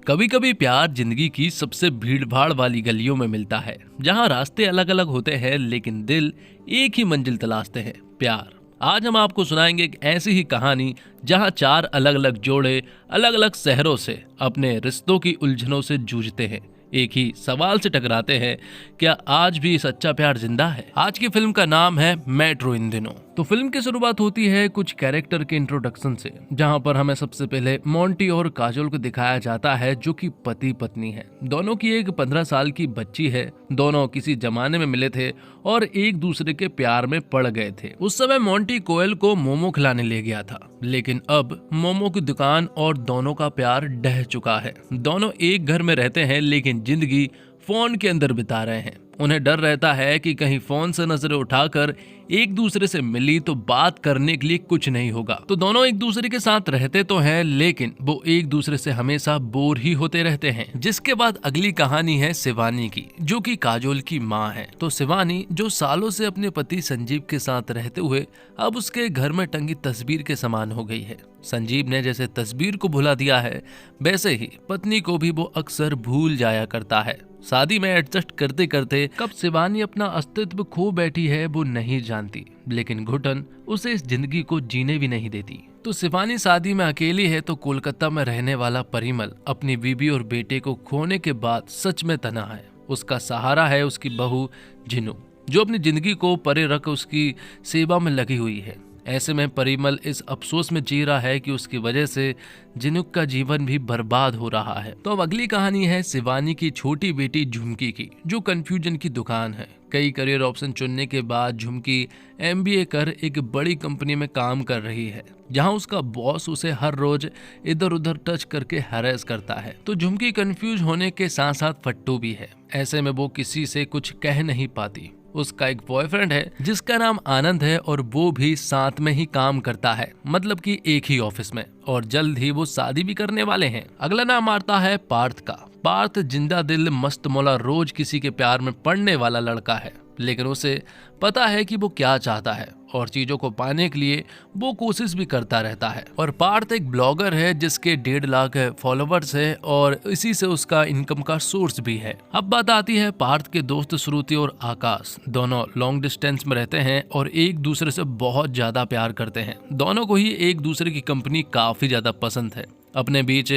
कभी कभी प्यार जिंदगी की सबसे भीड़ भाड़ वाली गलियों में मिलता है, जहां रास्ते अलग अलग होते हैं लेकिन दिल एक ही मंजिल तलाशते हैं, प्यार। आज हम आपको सुनाएंगे एक ऐसी ही कहानी जहां चार अलग अलग जोड़े अलग अलग शहरों से अपने रिश्तों की उलझनों से जूझते हैं, एक ही सवाल से टकराते हैं, क्या आज भी सच्चा प्यार जिंदा है। आज की फिल्म का नाम है मेट्रो इन दिनों। तो फिल्म की शुरुआत होती है कुछ कैरेक्टर के इंट्रोडक्शन से, जहां पर हमें सबसे पहले मोंटी और काजोल को दिखाया जाता है, जो कि पति पत्नी है। दोनों की एक 15 साल की बच्ची है। दोनों किसी जमाने में मिले थे और एक दूसरे के प्यार में पड़ गए थे। उस समय मोंटी कोयल को मोमो खिलाने ले गया था, लेकिन अब मोमो की दुकान और दोनों का प्यार ढह चुका है। दोनों एक घर में रहते हैं लेकिन जिंदगी फोन के अंदर बिता रहे हैं। उन्हें डर रहता है कि कहीं फोन से नजरें उठाकर एक दूसरे से मिली तो बात करने के लिए कुछ नहीं होगा। तो दोनों एक दूसरे के साथ रहते तो हैं, लेकिन वो एक दूसरे से हमेशा बोर ही होते रहते हैं। जिसके बाद अगली कहानी है शिवानी की, जो कि काजोल की माँ है। तो शिवानी, जो सालों से अपने पति संजीव के साथ रहते हुए अब उसके घर में टंगी तस्वीर के समान हो गई है। संजीव ने जैसे तस्वीर को भुला दिया है, वैसे ही पत्नी को भी वो अक्सर भूल जाया करता है। शादी में एडजस्ट करते करते कब शिवानी अपना अस्तित्व खो बैठी है वो नहीं जानती, लेकिन घुटन उसे इस जिंदगी को जीने भी नहीं देती। तो शिवानी शादी में अकेली है तो कोलकाता में रहने वाला परिमल अपनी बीवी और बेटे को खोने के बाद सच में तना है। उसका सहारा है उसकी बहू जिनू, जो अपनी जिंदगी को परे रख उसकी सेवा में लगी हुई है। ऐसे में परिमल इस अफसोस में जी रहा है कि उसकी वजह से जिनुक का जीवन भी बर्बाद हो रहा है। तो अब अगली कहानी है शिवानी की छोटी बेटी झुमकी की, जो कंफ्यूजन की दुकान है। कई करियर ऑप्शन चुनने के बाद झुमकी MBA कर एक बड़ी कंपनी में काम कर रही है, जहां उसका बॉस उसे हर रोज इधर उधर टच करके हैरेस करता है। तो झुमकी कंफ्यूज होने के साथ साथ फट्टू भी है। ऐसे में वो किसी से कुछ कह नहीं पाती। उसका एक बॉयफ्रेंड है जिसका नाम आनंद है और वो भी साथ में ही काम करता है, मतलब कि एक ही ऑफिस में, और जल्द ही वो शादी भी करने वाले हैं। अगला नाम आता है पार्थ का। पार्थ जिंदा दिल मस्त मौला रोज किसी के प्यार में पड़ने वाला लड़का है, लेकिन उसे पता है कि वो क्या चाहता है और चीजों को पाने के लिए वो कोशिश भी करता रहता है। और पार्थ एक ब्लॉगर है जिसके 1.5 लाख फॉलोवर्स है और इसी से उसका इनकम का सोर्स भी है। अब बात आती है पार्थ के दोस्त श्रुति और आकाश। दोनों लॉन्ग डिस्टेंस में रहते हैं और एक दूसरे से बहुत ज्यादा प्यार करते हैं। दोनों को ही एक दूसरे की कंपनी काफी ज्यादा पसंद है। अपने बीच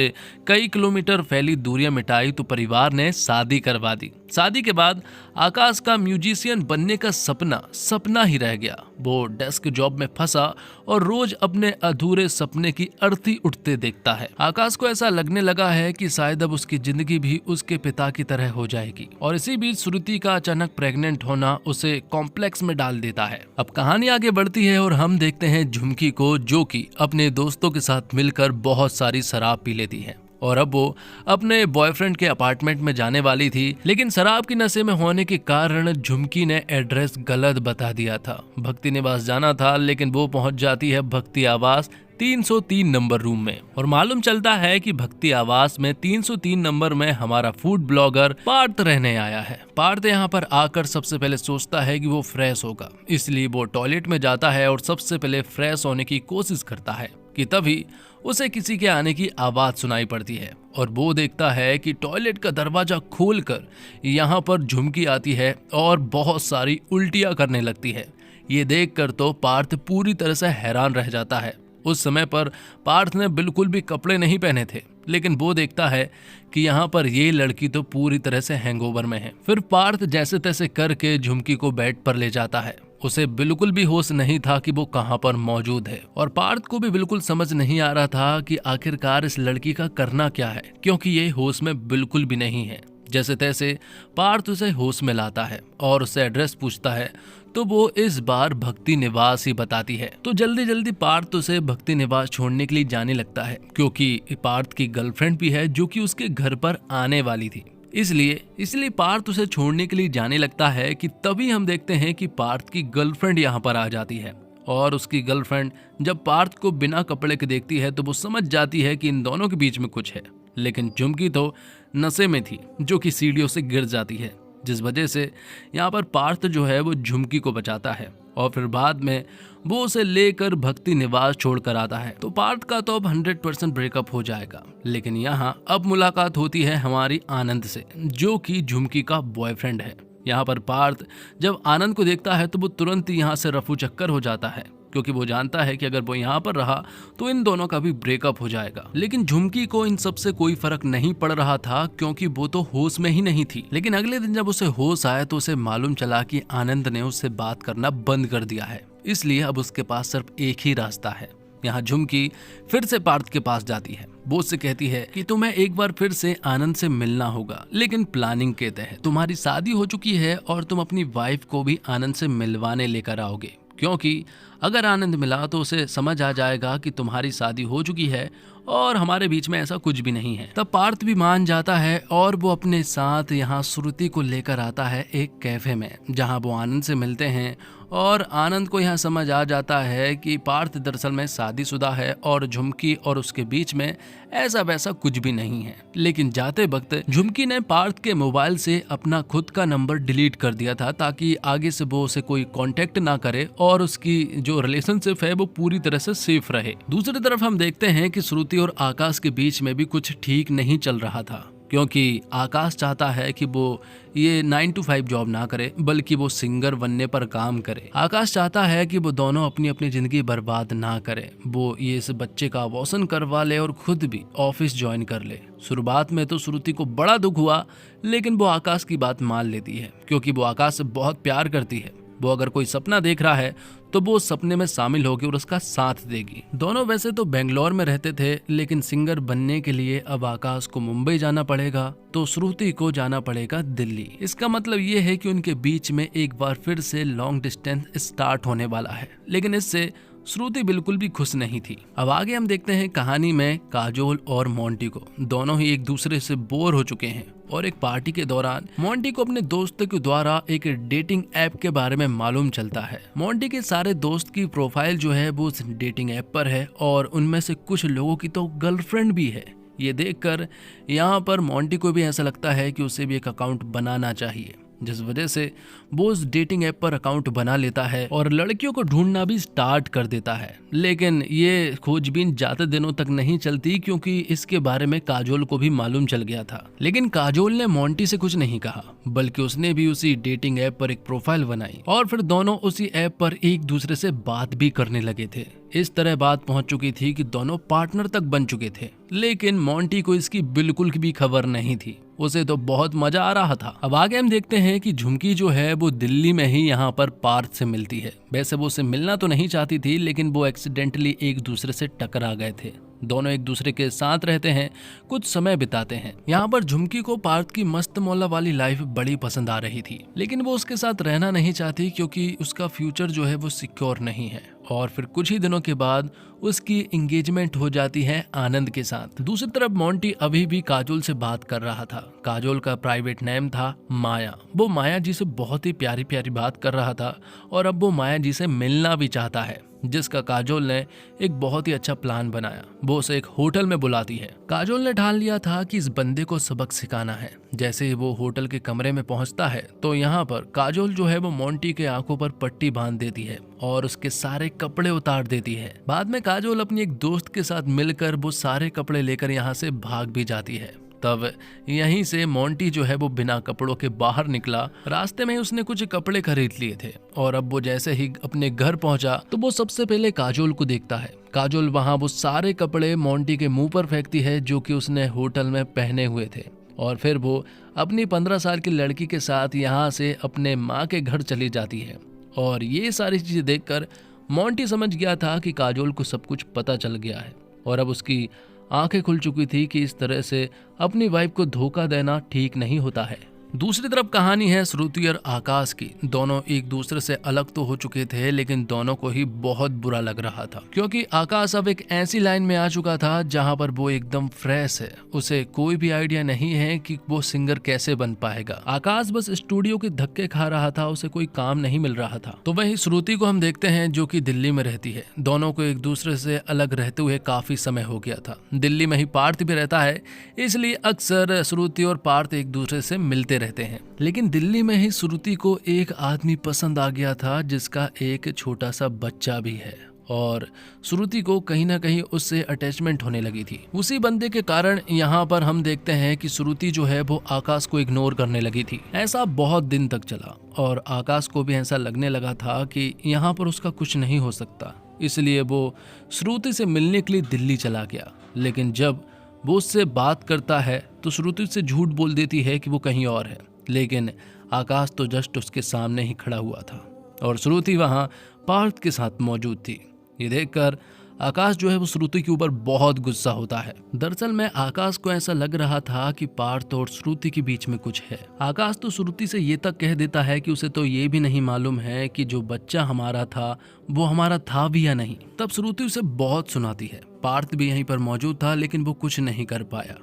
कई किलोमीटर फैली दूरियां मिटाई तो परिवार ने शादी करवा दी। शादी के बाद आकाश का म्यूजिशियन बनने का सपना ही रह गया। वो डेस्क जॉब में फंसा और रोज अपने अधूरे सपने की अर्थी उठते देखता है। आकाश को ऐसा लगने लगा है कि शायद अब उसकी जिंदगी भी उसके पिता की तरह हो जाएगी। और इसी बीच श्रुति का अचानक प्रेग्नेंट होना उसे कॉम्प्लेक्स में डाल देता है। अब कहानी आगे बढ़ती है और हम देखते हैं झुमकी को, जो कि अपने दोस्तों के साथ मिलकर बहुत सारी शराब पी लेती है। और अब वो अपने बॉयफ्रेंड के अपार्टमेंट में जाने वाली थी, लेकिन शराब की नशे में होने के कारण झुमकी ने एड्रेस गलत बता दिया था। भक्ति निवास जाना था, लेकिन वो पहुंच जाती है भक्ति आवास 303 नंबर रूम में। और मालूम चलता है कि भक्ति आवास में 303 नंबर में हमारा फूड ब्लॉगर पार्थ रहने आया है। पार्थ यहाँ पर आकर सबसे पहले सोचता है कि वो फ्रेश होगा, इसलिए वो टॉयलेट में जाता है और सबसे पहले फ्रेश होने की कोशिश करता है कि तभी उसे किसी के आने की आवाज सुनाई पड़ती है और वो देखता है कि टॉयलेट का दरवाजा खोलकर यहाँ पर झुमकी आती है और बहुत सारी उल्टियां करने लगती है। ये देखकर तो पार्थ पूरी तरह से हैरान रह जाता है। उस समय पर पार्थ ने बिल्कुल भी कपड़े नहीं पहने थे, लेकिन वो देखता है कि यहाँ पर ये लड़की तो पूरी तरह से हैंगओवर में है। फिर पार्थ जैसे तैसे करके झुमकी को बेड पर ले जाता है। उसे बिल्कुल भी होश नहीं था कि वो कहाँ पर मौजूद है और पार्थ को भी बिल्कुल समझ नहीं आ रहा था कि आखिरकार इस लड़की का करना क्या है, क्योंकि ये होश में बिल्कुल भी नहीं है। जैसे तैसे पार्थ उसे होश में लाता है और उससे एड्रेस पूछता है, तो वो इस बार भक्ति निवास ही बताती है। तो जल्दी जल्दी पार्थ उसे भक्ति निवास छोड़ने के लिए जाने लगता है, क्योंकि पार्थ की गर्लफ्रेंड भी है जो कि उसके घर पर आने वाली थी। इसलिए पार्थ उसे छोड़ने के लिए जाने लगता है कि तभी हम देखते हैं कि पार्थ की गर्लफ्रेंड यहाँ पर आ जाती है। और उसकी गर्लफ्रेंड जब पार्थ को बिना कपड़े के देखती है तो वो समझ जाती है कि इन दोनों के बीच में कुछ है। लेकिन झुमकी तो नशे में थी, जो कि सीढ़ियों से गिर जाती है, जिस वजह से यहाँ पर पार्थ जो है वो झुमकी को बचाता है। और फिर बाद में वो उसे लेकर भक्ति निवास छोड़कर आता है। तो पार्थ का तो अब 100% ब्रेकअप हो जाएगा। लेकिन यहाँ अब मुलाकात होती है हमारी आनंद से, जो कि झुमकी का बॉयफ्रेंड है। यहाँ पर पार्थ जब आनंद को देखता है तो वो तुरंत यहाँ से रफू चक्कर हो जाता है, क्योंकि वो जानता है कि अगर वो यहाँ पर रहा तो इन दोनों का भी ब्रेकअप हो जाएगा। लेकिन झुमकी को इन सब से कोई फर्क नहीं पड़ रहा था, क्योंकि वो तो होश में ही नहीं थी। लेकिन अगले दिन जब उसे होश आया तो उसे मालूम चला कि आनंद ने उससे बात करना बंद कर दिया है, इसलिए अब उसके पास सिर्फ एक ही रास्ता है। यहाँ झुमकी फिर से पार्थ के पास जाती है। वो उससे कहती है कि तुम्हें एक बार फिर से आनंद से मिलना होगा, लेकिन प्लानिंग के तहत। तुम्हारी शादी हो चुकी है और तुम अपनी वाइफ को भी आनंद से मिलवाने लेकर आओगे, क्योंकि अगर आनंद मिला तो उसे समझ आ जाएगा कि तुम्हारी शादी हो चुकी है और हमारे बीच में ऐसा कुछ भी नहीं है। तब पार्थ भी मान जाता है और वो अपने साथ यहाँ श्रुति को लेकर आता है एक कैफे में, जहाँ वो आनंद से मिलते हैं। और आनंद को यहाँ समझ आ जाता है कि पार्थ दरअसल में शादीशुदा है और झुमकी और उसके बीच में ऐसा वैसा कुछ भी नहीं है। लेकिन जाते वक्त झुमकी ने पार्थ के मोबाइल से अपना खुद का नंबर डिलीट कर दिया था, ताकि आगे से वो उसे कोई कांटेक्ट ना करे और उसकी जो रिलेशनशिप है वो पूरी तरह से सेफ रहे। दूसरी तरफ हम देखते हैं कि श्रुति और आकाश के बीच में भी कुछ ठीक नहीं चल रहा था, क्योंकि आकाश चाहता है कि वो ये 9 to 5 जॉब ना करे, बल्कि वो सिंगर बनने पर काम करे। आकाश चाहता है कि वो दोनों अपनी अपनी जिंदगी बर्बाद ना करे, वो ये इस बच्चे का अबॉर्शन करवा ले और खुद भी ऑफिस ज्वाइन कर ले। शुरुआत में तो श्रुति को बड़ा दुख हुआ, लेकिन वो आकाश की बात मान लेती है, क्योंकि वो आकाश से बहुत प्यार करती है। वो अगर कोई सपना देख रहा है तो वो उस सपने में शामिल होगी और उसका साथ देगी। दोनों वैसे तो बेंगलोर में रहते थे, लेकिन सिंगर बनने के लिए अब आकाश को मुंबई जाना पड़ेगा तो श्रुति को जाना पड़ेगा दिल्ली। इसका मतलब ये है कि उनके बीच में एक बार फिर से लॉन्ग डिस्टेंस स्टार्ट होने वाला है। लेकिन इससे श्रुति बिल्कुल भी खुश नहीं थी। अब आगे हम देखते हैं कहानी में काजोल और मोंटी को। दोनों ही एक दूसरे से बोर हो चुके हैं और एक पार्टी के दौरान मोंटी को अपने दोस्त के द्वारा एक डेटिंग ऐप के बारे में मालूम चलता है। मोंटी के सारे दोस्त की प्रोफाइल जो है वो उस डेटिंग ऐप पर है और उनमें से कुछ लोगों की तो गर्लफ्रेंड भी है। ये देखकर यहाँ पर मोंटी को भी ऐसा लगता है कि उसे भी एक अकाउंट बनाना चाहिए, जिस वजह से वो उस डेटिंग ऐप पर अकाउंट बना लेता है और लड़कियों को ढूंढना भी स्टार्ट कर देता है। लेकिन ये खोजबीन ज्यादा दिनों तक नहीं चलती, क्योंकि इसके बारे में काजोल को भी मालूम चल गया था। लेकिन काजोल ने मोंटी से कुछ नहीं कहा, बल्कि उसने भी उसी डेटिंग ऐप पर एक प्रोफाइल बनाई और फिर दोनों उसी ऐप पर एक दूसरे से बात भी करने लगे थे। इस तरह बात पहुंच चुकी थी कि दोनों पार्टनर तक बन चुके थे। लेकिन मोंटी को इसकी बिल्कुल भी खबर नहीं थी, उसे तो बहुत मजा आ रहा था। अब आगे हम देखते हैं कि झुमकी जो है वो दिल्ली में ही यहाँ पर पार्थ से मिलती है। वैसे वो उसे मिलना तो नहीं चाहती थी, लेकिन वो एक्सीडेंटली एक दूसरे से टकरा गए थे। दोनों एक दूसरे के साथ रहते हैं, कुछ समय बिताते हैं। यहाँ पर झुमकी को पार्थ की मस्त मौला वाली लाइफ बड़ी पसंद आ रही थी, लेकिन वो उसके साथ रहना नहीं चाहती, क्योंकि उसका फ्यूचर जो है वो सिक्योर नहीं है। और फिर कुछ ही दिनों के बाद उसकी एंगेजमेंट हो जाती है आनंद के साथ। दूसरी तरफ मोंटी अभी भी काजोल से बात कर रहा था। काजोल का प्राइवेट नेम था माया। वो माया जी से बहुत ही प्यारी प्यारी बात कर रहा था और अब वो माया जी से मिलना भी चाहता है, जिसका काजोल ने एक बहुत ही अच्छा प्लान बनाया। वो उसे एक होटल में बुलाती है। काजोल ने ठान लिया था कि इस बंदे को सबक सिखाना है। जैसे ही वो होटल के कमरे में पहुंचता है तो यहाँ पर काजोल जो है वो मोंटी के आंखों पर पट्टी बांध देती है और उसके सारे कपड़े उतार देती है। बाद में काजोल अपनी एक दोस्त के साथ मिलकर वो सारे कपड़े लेकर यहाँ से भाग भी जाती है। तब यहीं से मोंटी जो है वो बिना कपड़ों के बाहर निकला। रास्ते में उसने कुछ कपड़े खरीद लिए थे और अब वो जैसे ही अपने घर पहुंचा तो वो सबसे पहले काजोल को देखता है। काजोल वहां वो सारे कपड़े मोंटी के मुंह पर फेंकती है जो कि उसने होटल में पहने हुए थे, और फिर वो अपनी 15 साल की लड़की के साथ यहाँ से अपने माँ के घर चली जाती है। और ये सारी चीजें देखकर मोंटी समझ गया था कि काजोल को सब कुछ पता चल गया है और अब उसकी आंखें खुल चुकी थी कि इस तरह से अपनी वाइफ को धोखा देना ठीक नहीं होता है। दूसरी तरफ कहानी है श्रुति और आकाश की। दोनों एक दूसरे से अलग तो हो चुके थे, लेकिन दोनों को ही बहुत बुरा लग रहा था, क्योंकि आकाश अब एक ऐसी लाइन में आ चुका था जहां पर वो एकदम फ्रेश है। उसे कोई भी आइडिया नहीं है कि वो सिंगर कैसे बन पाएगा। आकाश बस स्टूडियो के धक्के खा रहा था, उसे कोई काम नहीं मिल रहा था। तो वहीं श्रुति को हम देखते हैं जो कि दिल्ली में रहती है। दोनों को एक दूसरे से अलग रहते हुए काफी समय हो गया था। दिल्ली में ही पार्थ भी रहता है, इसलिए अक्सर श्रुति और पार्थ एक दूसरे से मिलते रहते हैं। लेकिन दिल्ली में ही श्रुति को एक आदमी पसंद आ गया था जिसका एक छोटा सा बच्चा भी है, और श्रुति को कहीं ना कहीं उससे अटैचमेंट होने लगी थी। उसी बंदे के कारण यहाँ पर हम देखते हैं कि श्रुति जो है वो आकाश को इग्नोर करने लगी थी। ऐसा बहुत दिन तक चला और आकाश को भी ऐसा लगने लगा था कि यहाँ पर उसका कुछ नहीं हो सकता, इसलिए वो श्रुति से मिलने के लिए दिल्ली चला गया। लेकिन जब वो उससे बात करता है तो श्रुति से झूठ बोल देती है कि वो कहीं और है, लेकिन आकाश तो जस्ट उसके सामने ही खड़ा हुआ था और श्रुति वहाँ पार्थ के साथ मौजूद थी। ये देखकर आकाश जो है वो श्रुति के ऊपर बहुत गुस्सा होता है। दरअसल में आकाश को ऐसा लग रहा था कि पार्थ और श्रुति के बीच में कुछ है। आकाश तो श्रुति से ये तक कह देता है कि उसे तो ये भी नहीं मालूम है कि जो बच्चा हमारा था वो हमारा था भी या नहीं। तब श्रुति उसे बहुत सुनाती है। पार्थ भी यहीं पर मौजूद था लेकिन वो कुछ नहीं कर पाया।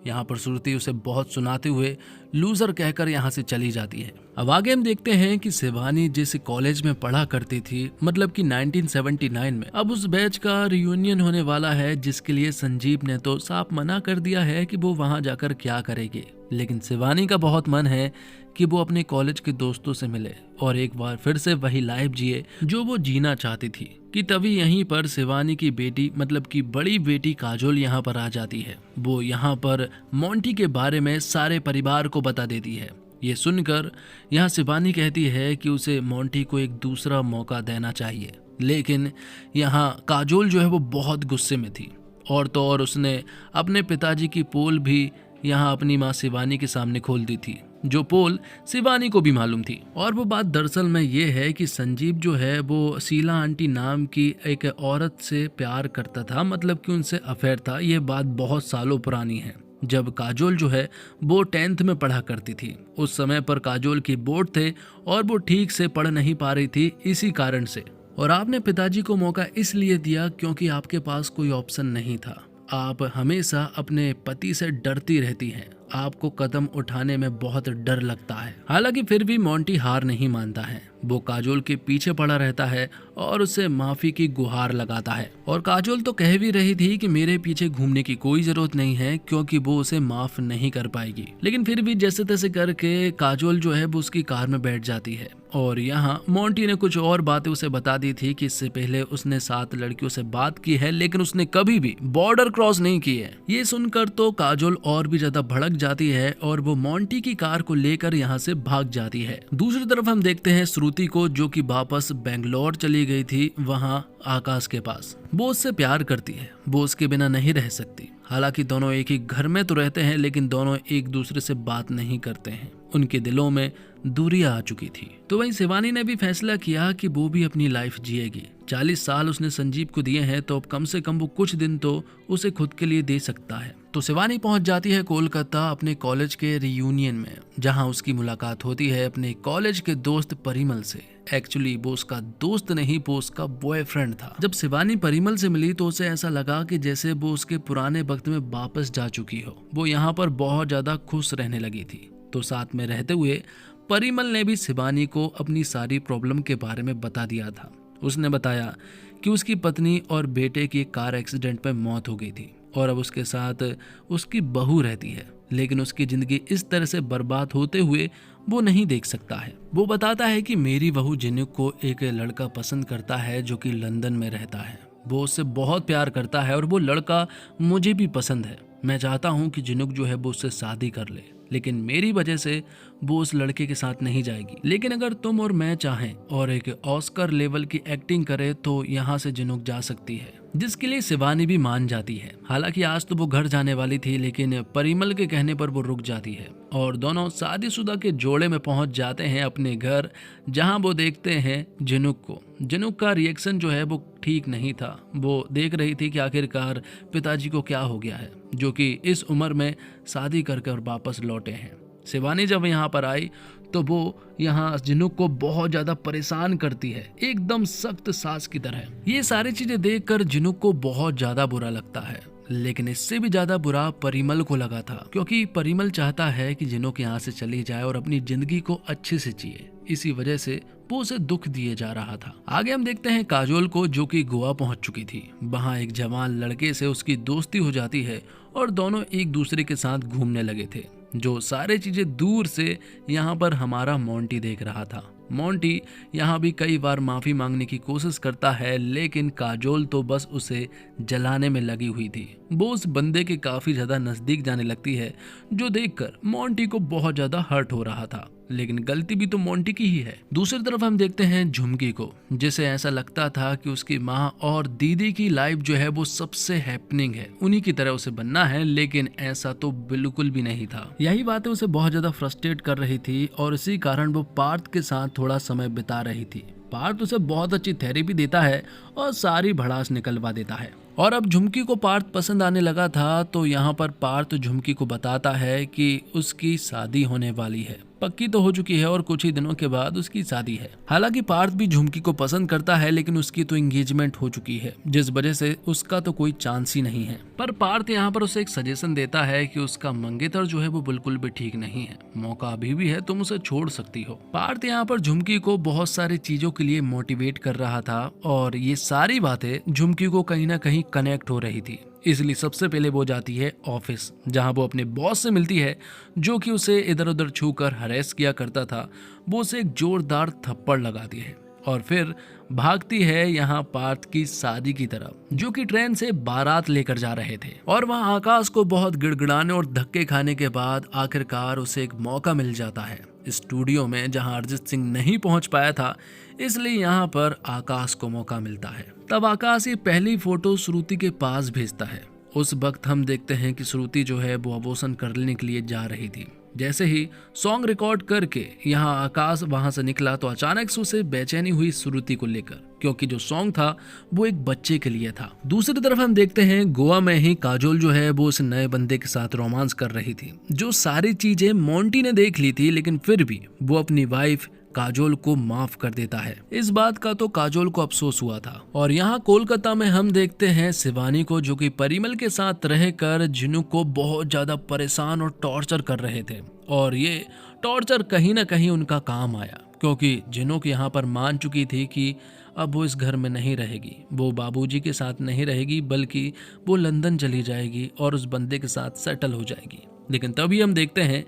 यहाँ पर श्रुति उसे बहुत सुनाते हुए लूजर कहकर यहाँ से चली जाती है। अब आगे हम देखते हैं कि शिवानी जिस कॉलेज में पढ़ा करती थी, मतलब कि 1979 में, अब उस बैच का रियूनियन होने वाला है, जिसके लिए संजीव ने तो साफ मना कर दिया है कि वो वहाँ जाकर क्या करेगी। लेकिन शिवानी का बहुत मन है कि वो अपने कॉलेज के दोस्तों से मिले और एक बार फिर से वही लाइफ जिए जो वो जीना चाहती थी। कि तभी यहीं पर शिवानी की बेटी, मतलब कि बड़ी बेटी काजोल यहाँ पर आ जाती है। वो यहाँ पर मोंटी के बारे में सारे परिवार को बता देती है। ये सुनकर यहाँ शिवानी कहती है कि उसे मोंटी को एक दूसरा मौका देना चाहिए, लेकिन यहाँ काजोल जो है वो बहुत गुस्से में थी और तो और उसने अपने पिताजी की पोल भी यहाँ अपनी माँ शिवानी के सामने खोल दी थी, जो पोल शिवानी को भी मालूम थी। और वो बात दरअसल में ये है कि संजीव जो है वो शीला आंटी नाम की एक औरत से प्यार करता था, मतलब कि उनसे अफेयर था। ये बात बहुत सालों पुरानी है, जब काजोल जो है वो 10th में पढ़ा करती थी। उस समय पर काजोल की बोर्ड थे और वो ठीक से पढ़ नहीं पा रही थी इसी कारण से। और आपने पिताजी को मौका इसलिए दिया क्योंकि आपके पास कोई ऑप्शन नहीं था। आप हमेशा अपने पति से डरती रहती हैं, आपको कदम उठाने में बहुत डर लगता है। हालांकि फिर भी मोंटी हार नहीं मानता है। वो काजोल के पीछे पड़ा रहता है और उसे माफी की गुहार लगाता है। और काजोल तो कह भी रही थी कि मेरे पीछे घूमने की कोई जरूरत नहीं है क्योंकि वो उसे माफ नहीं कर पाएगी। लेकिन फिर भी जैसे तैसे करके काजोल जो है वो उसकी कार में बैठ जाती है। और यहाँ मोंटी ने कुछ और बातें उसे बता दी थी कि इससे पहले उसने 7 लड़कियों से बात की है, लेकिन उसने कभी भी बॉर्डर क्रॉस नहीं की है। ये सुनकर तो काजोल और भी ज्यादा भड़क जाती है और वो मोंटी की कार को लेकर यहाँ से भाग जाती है। दूसरी तरफ हम देखते हैं श्रुति को, जो कि वापस बेंगलोर चली गई थी वहाँ आकाश के पास। वो उससे प्यार करती है, वो उसके बिना नहीं रह सकती। हालांकि दोनों एक ही घर में तो रहते हैं, लेकिन दोनों एक दूसरे से बात नहीं करते हैं। उनके दिलों में दूरी आ चुकी थी। तो वहीं शिवानी ने भी फैसला किया कि वो भी अपनी लाइफ जिएगी। 40 साल उसने संजीव को दिए हैं, तो अब कम से कम वो कुछ दिन तो उसे खुद के लिए दे सकता है। तो शिवानी पहुंच जाती है कोलकाता अपने कॉलेज के रियूनियन में, जहां उसकी मुलाकात होती है अपने कॉलेज के दोस्त परिमल से। एक्चुअली वो उसका दोस्त नहीं, वो उसका बॉयफ्रेंड था। जब शिवानी परिमल से मिली तो उसे ऐसा लगा कि जैसे वो उसके पुराने वक्त में वापस जा चुकी हो। वो यहाँ पर बहुत ज्यादा खुश रहने लगी थी। तो साथ में रहते हुए परिमल ने भी शिवानी को अपनी सारी प्रॉब्लम के बारे में बता दिया था। उसने बताया कि उसकी पत्नी और बेटे की कार एक्सीडेंट में मौत हो गई थी और अब उसके साथ उसकी बहू रहती है, लेकिन उसकी जिंदगी इस तरह से बर्बाद होते हुए वो नहीं देख सकता है। वो बताता है कि मेरी बहू जिनुक को एक लड़का पसंद करता है जो कि लंदन में रहता है। वो उससे बहुत प्यार करता है और वो लड़का मुझे भी पसंद है। मैं चाहता हूँ कि जिनुक जो है वो उससे शादी कर ले, लेकिन मेरी वजह से वो उस लड़के के साथ नहीं जाएगी। लेकिन अगर तुम और मैं चाहें और एक ऑस्कर लेवल की एक्टिंग करे तो यहाँ से जिनुक जा सकती है, जिसके लिए शिवानी भी मान जाती है। हालांकि आज तो वो घर जाने वाली थी, लेकिन परिमल के कहने पर वो रुक जाती है और दोनों शादीशुदा के जोड़े में पहुंच जाते हैं अपने घर, जहां वो देखते हैं जिनुक को। जिनुक का रिएक्शन जो है वो ठीक नहीं था। वो देख रही थी कि आखिरकार पिताजी को क्या हो गया है, जो कि इस उम्र में शादी करके और वापस लौटे हैं। शिवानी जब यहाँ पर आई तो वो यहाँ जिनुक को बहुत ज्यादा परेशान करती है, एकदम सख्त सास की तरह। ये सारी चीजें देखकर जिनुक को बहुत ज्यादा बुरा लगता है, लेकिन इससे भी ज्यादा बुरा परिमल को लगा था, क्योंकि परिमल चाहता है कि जिनुक यहाँ से चली जाए और अपनी जिंदगी को अच्छे से जिए। इसी वजह से वो उसे दुख दिए जा रहा था। आगे हम देखते हैं काजोल को, जो कि गोवा पहुंच चुकी थी। वहां एक जवान लड़के से उसकी दोस्ती हो जाती है और दोनों एक दूसरे के साथ घूमने लगे थे। जो सारी चीजें दूर से यहाँ पर हमारा मोंटी देख रहा था। मोंटी यहाँ भी कई बार माफी मांगने की कोशिश करता है, लेकिन काजोल तो बस उसे जलाने में लगी हुई थी। वो उस बंदे के काफी ज्यादा नजदीक जाने लगती है, जो देखकर मोंटी को बहुत ज्यादा हर्ट हो रहा था, लेकिन गलती भी तो मोंटी की ही है। दूसरी तरफ हम देखते हैं झुमकी को, जिसे ऐसा लगता था कि उसकी माँ और दीदी की लाइफ जो है वो सबसे हैपनिंग है, उन्हीं की तरह उसे बनना है, लेकिन ऐसा तो बिल्कुल भी नहीं था। यही बातें उसे बहुत ज्यादा फ्रस्ट्रेट कर रही थी और इसी कारण वो पार्थ के साथ थोड़ा समय बिता रही थी। पार्थ उसे बहुत अच्छी थेरेपी देता है और सारी भड़ास निकलवा देता है। और अब झुमकी को पार्थ पसंद आने लगा था, तो यहाँ पर पार्थ झुमकी को बताता है कि उसकी शादी होने वाली है, पक्की तो हो चुकी है और कुछ ही दिनों के बाद उसकी शादी है। हालांकि पार्थ भी झुमकी को पसंद करता है, लेकिन उसकी तो एंगेजमेंट हो चुकी है, जिस वजह से उसका तो कोई चांस ही नहीं है। पर पार्थ यहाँ पर उसे एक सजेशन देता है कि उसका मंगेतर जो है वो बिल्कुल भी ठीक नहीं है, मौका अभी भी है, तुम उसे छोड़ सकती हो। पार्थ यहाँ पर झुमकी को बहुत सारी चीजों के लिए मोटिवेट कर रहा था और ये सारी बातें झुमकी को कहीं ना कहीं कनेक्ट हो रही थी। इसलिए सबसे पहले वो जाती है ऑफिस, जहां वो अपने बॉस से मिलती है, जो कि उसे इधर उधर छूकर हरेस किया करता था। वो उसे एक जोरदार थप्पड़ लगाती है और फिर भागती है यहाँ पार्थ की शादी की तरफ, जो कि ट्रेन से बारात लेकर जा रहे थे। और वहाँ आकाश को बहुत गिड़गिड़ाने और धक्के खाने के बाद आखिरकार उसे एक मौका मिल जाता है स्टूडियो में, जहां अरिजीत सिंह नहीं पहुंच पाया था, इसलिए यहाँ पर आकाश को मौका मिलता है। तब आकाश ये पहली फोटो श्रुति के पास भेजता है। उस वक्त हम देखते हैं कि श्रुति जो है वो अबॉर्शन करने के लिए जा रही थी। जैसे ही सॉन्ग रिकॉर्ड करके यहाँ आकाश वहां से निकला, तो अचानक से उसे बेचैनी हुई श्रुति को लेकर, क्योंकि जो सॉन्ग था वो एक बच्चे के लिए था। दूसरी तरफ हम देखते हैं गोवा में ही काजोल जो है वो उस नए बंदे के साथ रोमांस कर रही थी। जो सारी चीजें मोंटी ने देख ली थी, लेकिन फिर भी वो अपनी वाइफ काजोल को माफ कर देता है। इस बात का तो काजोल को अफसोस हुआ था। और यहाँ कोलकाता में हम देखते हैं शिवानी को, जो कि परिमल के साथ रहकर जिनू को बहुत ज्यादा परेशान और टॉर्चर कर रहे थे। और ये टॉर्चर कहीं ना कहीं उनका काम आया, क्योंकि जिनू यहाँ पर मान चुकी थी कि अब वो इस घर में नहीं रहेगी, वो बाबूजी के साथ नहीं रहेगी, बल्कि वो लंदन चली जाएगी और उस बंदे के साथ सेटल हो जाएगी। लेकिन तभी हम देखते हैं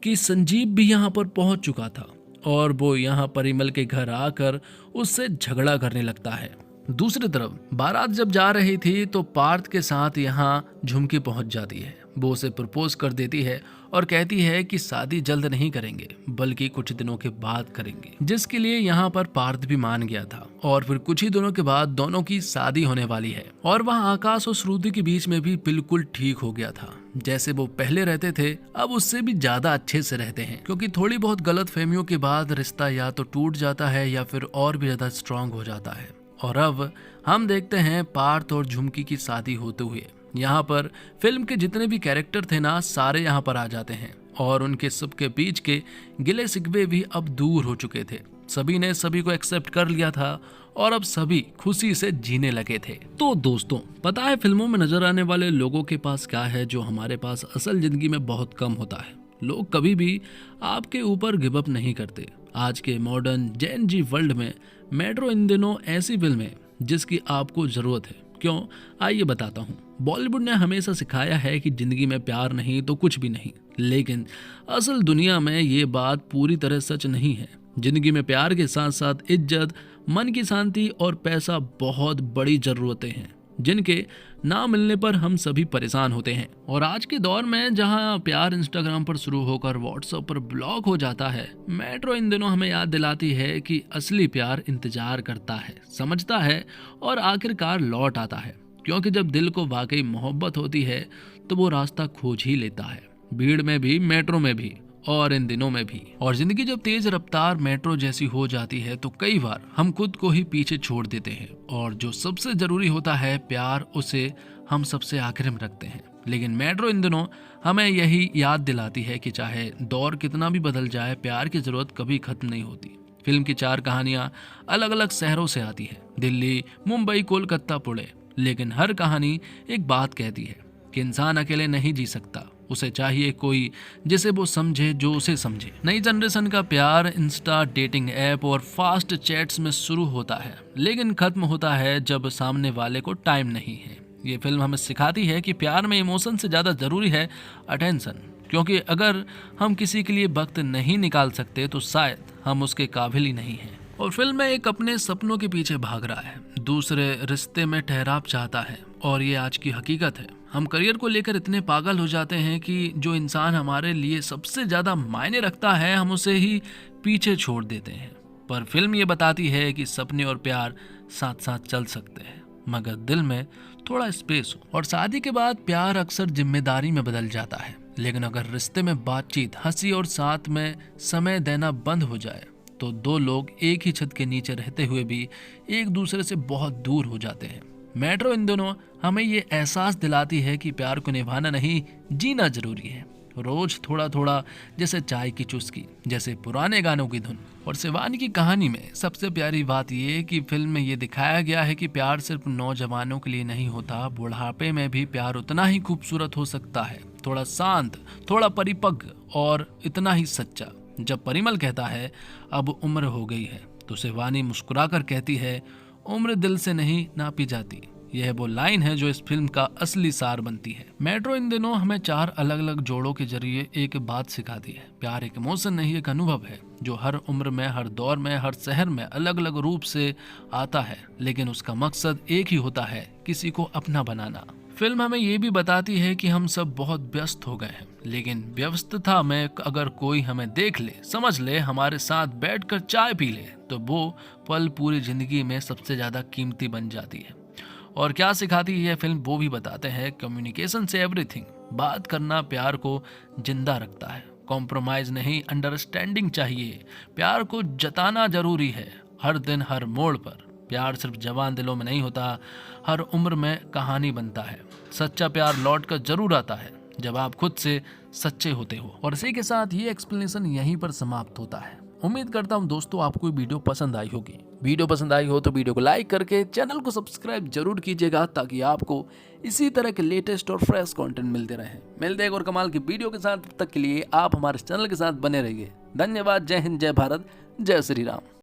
कि संजीव भी यहाँ पर पहुंच चुका था और वो यहाँ परिमल के घर आकर उससे झगड़ा करने लगता है। दूसरी तरफ बारात जब जा रही थी, तो पार्थ के साथ यहाँ झुमकी पहुंच जाती है। वो उसे प्रपोज कर देती है और कहती है कि शादी जल्द नहीं करेंगे, बल्कि कुछ दिनों के बाद करेंगे, जिसके लिए यहाँ पर पार्थ भी मान गया था। और फिर कुछ ही दिनों के बाद दोनों की शादी होने वाली है। और वहाँ आकाश और श्रुति के बीच में भी बिल्कुल ठीक हो गया था। जैसे वो पहले रहते थे, अब उससे भी ज्यादा अच्छे से रहते हैं, क्योंकि थोड़ी बहुत गलत फहमियों के बाद रिश्ता या तो टूट जाता है या फिर और भी ज्यादा स्ट्रांग हो जाता है। और अब हम देखते हैं पार्थ और झुमकी की शादी होते हुए। यहाँ पर फिल्म के जितने भी कैरेक्टर थे ना, सारे यहाँ पर आ जाते हैं और उनके सबके बीच के गिले शिकवे भी अब दूर हो चुके थे। सभी ने सभी को एक्सेप्ट कर लिया था और अब सभी खुशी से जीने लगे थे। तो दोस्तों, पता है फिल्मों में नजर आने वाले लोगों के पास क्या है जो हमारे पास असल जिंदगी में बहुत कम होता है। लोग कभी भी आपके ऊपर गिव अप नहीं करते। आज के मॉडर्न जेन जी वर्ल्ड में मेट्रो इन दिनों ऐसी फिल्म है जिसकी आपको जरूरत है। क्यों, आइए बताता हूँ। बॉलीवुड ने हमेशा सिखाया है कि जिंदगी में प्यार नहीं तो कुछ भी नहीं, लेकिन असल दुनिया में ये बात पूरी तरह सच नहीं है। जिंदगी में प्यार के साथ साथ इज्जत, मन की शांति और पैसा बहुत बड़ी जरूरतें हैं, जिनके ना मिलने पर हम सभी परेशान होते हैं। और आज के दौर में जहां प्यार इंस्टाग्राम पर शुरू होकर व्हाट्सएप पर ब्लॉक हो जाता है, मेट्रो इन दिनों हमें याद दिलाती है कि असली प्यार इंतजार करता है, समझता है और आखिरकार लौट आता है। क्योंकि जब दिल को वाकई मोहब्बत होती है तो वो रास्ता खोज ही लेता है, भीड़ में भी, मेट्रो में भी और इन दिनों में भी। और जिंदगी जब तेज रफ्तार मेट्रो जैसी हो जाती है तो कई बार हम खुद को ही पीछे छोड़ देते हैं और जो सबसे जरूरी होता है प्यार, उसे हम सबसे आखिर में रखते हैं। लेकिन मेट्रो इन दिनों हमें यही याद दिलाती है कि चाहे दौर कितना भी बदल जाए, प्यार की जरूरत कभी खत्म नहीं होती। फिल्म की 4 कहानियां अलग अलग शहरों से आती है, दिल्ली, मुंबई, कोलकाता, पुणे, लेकिन हर कहानी एक बात कहती है कि इंसान अकेले नहीं जी सकता, उसे चाहिए कोई जिसे वो समझे, जो उसे समझे। नई जनरेशन का प्यार इंस्टा, डेटिंग ऐप और फास्ट चैट्स में शुरू होता है, लेकिन खत्म होता है जब सामने वाले को टाइम नहीं है। ये फिल्म हमें सिखाती है कि प्यार में इमोशन से ज्यादा जरूरी है अटेंशन। क्योंकि अगर हम किसी के लिए वक्त नहीं निकाल सकते तो शायद हम उसके काबिल ही नहीं हैं। और फिल्म में एक अपने सपनों के पीछे भाग रहा है, दूसरे रिश्ते में ठहराव चाहता है, और ये आज की हकीकत है। हम करियर को लेकर इतने पागल हो जाते हैं कि जो इंसान हमारे लिए सबसे ज्यादा मायने रखता है हम उसे ही पीछे छोड़ देते हैं। पर फिल्म ये बताती है कि सपने और प्यार साथ साथ चल सकते हैं, मगर दिल में थोड़ा स्पेस हो। और शादी के बाद प्यार अक्सर जिम्मेदारी में बदल जाता है, लेकिन अगर रिश्ते में बातचीत, हंसी और साथ में समय देना बंद हो जाए तो दो लोग एक ही छत के नीचे रहते हुए भी एक दूसरे से बहुत दूर हो जाते हैं। मेट्रो इन दोनों हमें ये एहसास दिलाती है कि प्यार को निभाना नहीं, जीना जरूरी है। रोज थोड़ा थोड़ा, जैसे चाय की चुस्की, जैसे पुराने गानों की धुन। और शिवानी की कहानी में सबसे प्यारी बात ये कि फिल्म में ये दिखाया गया है कि प्यार सिर्फ नौजवानों के लिए नहीं होता, बुढ़ापे में भी प्यार उतना ही खूबसूरत हो सकता है, थोड़ा शांत, थोड़ा परिपक्व और इतना ही सच्चा। जब परिमल कहता है अब उम्र हो गई है, तो शिवानी मुस्कुराकर कहती है उम्र दिल से नहीं नापी जाती। यह वो लाइन है जो इस फिल्म का असली सार बनती है। मेट्रो इन दिनों हमें 4 अलग अलग जोड़ों के जरिए एक बात सिखाती है, प्यार एक इमोशन नहीं, एक अनुभव है जो हर उम्र में, हर दौर में, हर शहर में अलग अलग रूप से आता है, लेकिन उसका मकसद एक ही होता है, किसी को अपना बनाना। फिल्म हमें ये भी बताती है कि हम सब बहुत व्यस्त हो गए हैं, लेकिन व्यस्तता में अगर कोई हमें देख ले, समझ ले, हमारे साथ बैठकर चाय पी ले, तो वो पल पूरी जिंदगी में सबसे ज्यादा कीमती बन जाती है। और क्या सिखाती है यह फिल्म वो भी बताते हैं, कम्युनिकेशन से एवरीथिंग। बात करना प्यार को जिंदा रखता है, कॉम्प्रोमाइज नहीं, अंडरस्टैंडिंग चाहिए। प्यार को जताना जरूरी है, हर दिन हर मोड़ पर। प्यार सिर्फ जवान दिलों में नहीं होता, हर उम्र में कहानी बनता है। सच्चा प्यार लौट कर जरूर आता है जब आप खुद से सच्चे होते हो। और इसी के साथ ये एक्सप्लेनेशन यहीं पर समाप्त होता है। उम्मीद करता हूँ दोस्तों आपको ये वीडियो पसंद आई होगी। वीडियो पसंद आई हो तो वीडियो को लाइक करके चैनल को सब्सक्राइब जरूर कीजिएगा, ताकि आपको इसी तरह के लेटेस्ट और फ्रेश कंटेंट मिलते रहे। मिलते हैं एक और कमाल की वीडियो के साथ, तब तक के लिए आप हमारे चैनल के साथ बने रहिए। धन्यवाद। जय हिंद, जय भारत, जय श्री राम।